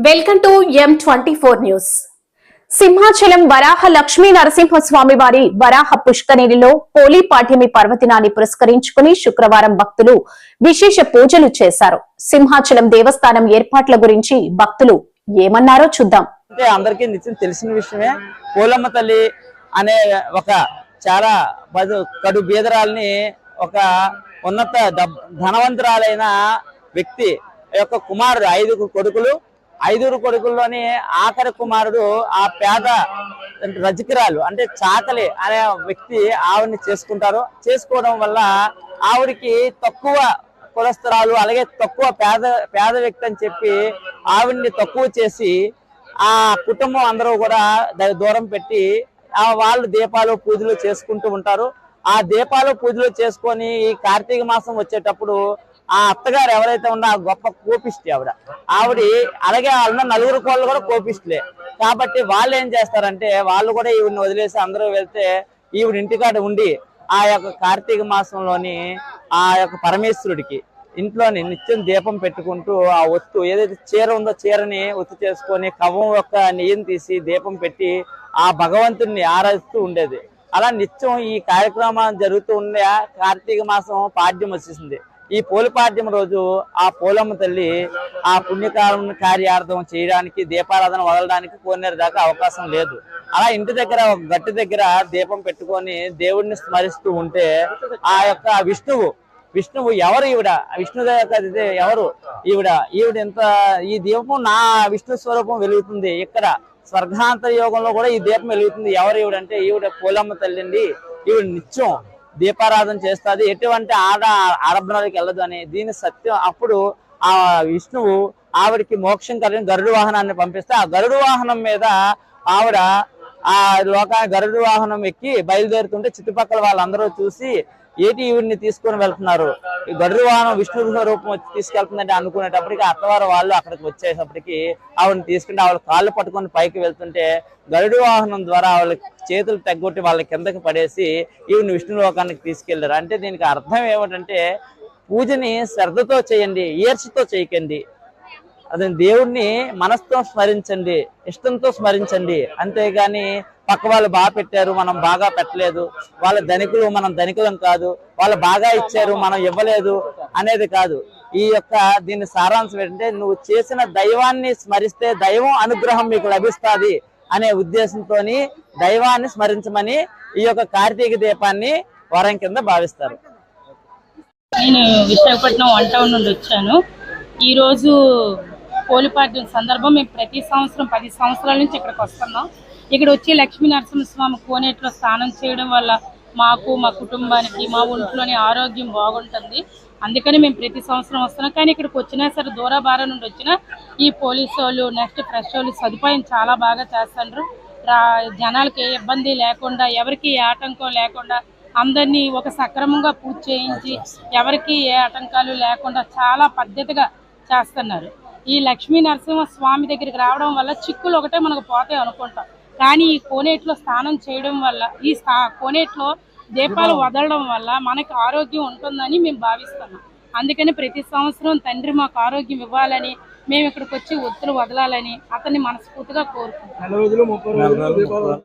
Welcome to M24 news. Simhachalam Varaha Lakshmi Narasimhaswamy వారి వరాహ పుష్కరిణిలో పోలీ పాడ్యమి పర్వదినాన్ని పురస్కరించుకుని శుక్రవారం భక్తులు విశేష పూజలు చేశారు. సింహాచలం దేవస్థానం ఏర్పాట్ల గురించి భక్తులు ఏమన్నారో చూద్దాం. అందరికీ నిత్యం తెలిసిన విషయమే. పోలమ్మ తల్లి అనే ఒక చాలా కడు బీదరాల్ని ఒక ఉన్నత ధనవంతురాలైన వ్యక్తి యొక్క కుమారుడు, 5 కొడుకుల్లోని ఆఖరి కుమారుడు ఆ పేద రజకిరాలు అంటే చాకలి అనే వ్యక్తి ఆవిడ్ని చేసుకోవడం వల్ల ఆవిడికి తక్కువ కులస్తురాలు, అలాగే తక్కువ పేద వ్యక్తి అని చెప్పి ఆవిడ్ని తక్కువ చేసి ఆ కుటుంబం అందరూ కూడా దూరం పెట్టి వాళ్ళు దీపాలు పూజలు చేసుకుంటూ ఉంటారు. ఆ దీపాలు పూజలు చేసుకొని ఈ కార్తీక మాసం వచ్చేటప్పుడు ఆ అత్తగారు ఎవరైతే ఉన్నా ఆ గొప్ప కోపిష్టి ఆవిడ అలాగే వాళ్ళ 4 కోళ్ళు కూడా కోపిష్టిలే. కాబట్టి వాళ్ళు ఏం చేస్తారంటే వాళ్ళు కూడా ఈవిడిని వదిలేసి అందరూ వెళ్తే ఈవిడ ఇంటికాడ ఉండి ఆ యొక్క కార్తీక మాసంలోని ఆ యొక్క పరమేశ్వరుడికి ఇంట్లోని నిత్యం దీపం పెట్టుకుంటూ ఆ ఒత్తు ఏదైతే చీర ఉందో చీరని ఒత్తు చేసుకొని కవ్వం యొక్క నెయ్యిని తీసి దీపం పెట్టి ఆ భగవంతుడిని ఆరాధిస్తూ ఉండేది. అలా నిత్యం ఈ కార్యక్రమాలు జరుగుతూ ఉండే కార్తీక మాసం పాడ్యం వచ్చేసింది. ఈ పోలిపాడ్యం రోజు ఆ పోలమ్మ తల్లి ఆ పుణ్యకాలం కార్యార్థం చేయడానికి దీపారాధన వదలడానికి కోనేరు దాకా అవకాశం లేదు. అలా ఇంటి దగ్గర ఒక గట్టి దగ్గర దీపం పెట్టుకొని దేవుడిని స్మరిస్తూ ఉంటే ఆ యొక్క విష్ణువు ఎవరు ఈవిడ, విష్ణుదేవ ఎవరు ఈవిడ ఎంత ఈ దీపం నా విష్ణు స్వరూపం వెలుగుతుంది. ఇక్కడ స్వర్గాంతర యోగంలో కూడా ఈ దీపం వెలుగుతుంది. ఎవరు ఈవిడంటే ఈవిడ పోలమ్మ తల్లి అండి. ఈవిడ నిత్యం దీపారాధన చేస్తుంది, ఎటువంటి ఆడబడానికి వెళ్ళదు అని దీని సత్యం. అప్పుడు ఆ విష్ణువు ఆవిడికి మోక్షం కలిగిన గరుడు వాహనాన్ని పంపిస్తే ఆ గరుడు వాహనం మీద ఆవిడ ఆ గరుడు వాహనం ఎక్కి బయలుదేరుతుంటే చుట్టుపక్కల వాళ్ళందరూ చూసి ఏటి ఈవిడిని తీసుకొని వెళ్తున్నారు, ఈ గరుడు వాహనం విష్ణు రూపం వచ్చి తీసుకెళ్తుందంటే అనుకునేటప్పటికి అత్తవారు వాళ్ళు అక్కడికి వచ్చేటప్పటికి ఆవిడని తీసుకుంటే ఆవిడ కాళ్ళు పట్టుకొని పైకి వెళ్తుంటే గరుడు వాహనం ద్వారా వాళ్ళ చేతులు తగ్గొట్టి వాళ్ళ కిందకి పడేసి ఈవిని విష్ణు లోకానికి తీసుకెళ్లారు. అంటే దీనికి అర్థం ఏమిటంటే పూజని శ్రద్ధతో చేయండి, ఈర్ష్యతో చేయకండి. అదే దేవుణ్ణి మనసుతో స్మరించండి, ఇష్టంతో స్మరించండి. అంతేగాని పక్క వాళ్ళు బాగా పెట్టారు మనం బాగా పెట్టలేదు, వాళ్ళ ధనికులు మనం ధనికులం కాదు, వాళ్ళు బాగా ఇచ్చారు మనం ఇవ్వలేదు అనేది కాదు. ఈ యొక్క దీని సారాంశం ఏంటంటే నువ్వు చేసిన దైవాన్ని స్మరిస్తే దైవం అనుగ్రహం మీకు లభిస్తుంది అనే ఉద్దేశంతో దైవాన్ని స్మరించమని ఈ యొక్క కార్తీక దీపాన్ని వరం కింద భావిస్తారు. నేను విశాఖపట్నం 1 టౌన్ నుండి వచ్చాను. ఈరోజు పోలిపాడ్యం సందర్భం మేము ప్రతి సంవత్సరం 10 సంవత్సరాల నుంచి ఇక్కడికి వస్తున్నాం. ఇక్కడ వచ్చి లక్ష్మీ నరసింహస్వామి కోనేట్లో స్నానం చేయడం వల్ల మాకు, మా కుటుంబానికి, మా ఒంట్లోని ఆరోగ్యం బాగుంటుంది. అందుకని మేము ప్రతి సంవత్సరం వస్తున్నాం. కానీ ఇక్కడికి వచ్చినా సరే దూరభార నుండి వచ్చినా ఈ పోలీసు వాళ్ళు నెక్స్ట్ ఫ్రెష్ వాళ్ళు సదుపాయం చాలా బాగా చేస్తారు. జనాలకి ఏ ఇబ్బంది లేకుండా, ఎవరికి ఏ ఆటంకం లేకుండా అందరినీ ఒక సక్రమంగా పూజ చేయించి ఎవరికి ఏ ఆటంకాలు లేకుండా చాలా పద్ధతిగా చేస్తున్నారు. ఈ లక్ష్మీ నరసింహ స్వామి దగ్గరికి రావడం వల్ల చిక్కులు ఒకటే మనకు పోతాయి అనుకుంటాం. కానీ ఈ కోనేట్లో స్నానం చేయడం వల్ల, ఈ కోనేట్లో దీపాలు వదలడం వల్ల మనకు ఆరోగ్యం ఉంటుందని మేము భావిస్తున్నాం. అందుకని ప్రతి సంవత్సరం తండ్రి మాకు ఆరోగ్యం ఇవ్వాలని, మేము ఇక్కడికి వచ్చి ఒత్తులు వదలాలని అతన్ని మనస్ఫూర్తిగా కోరుకుంటాం.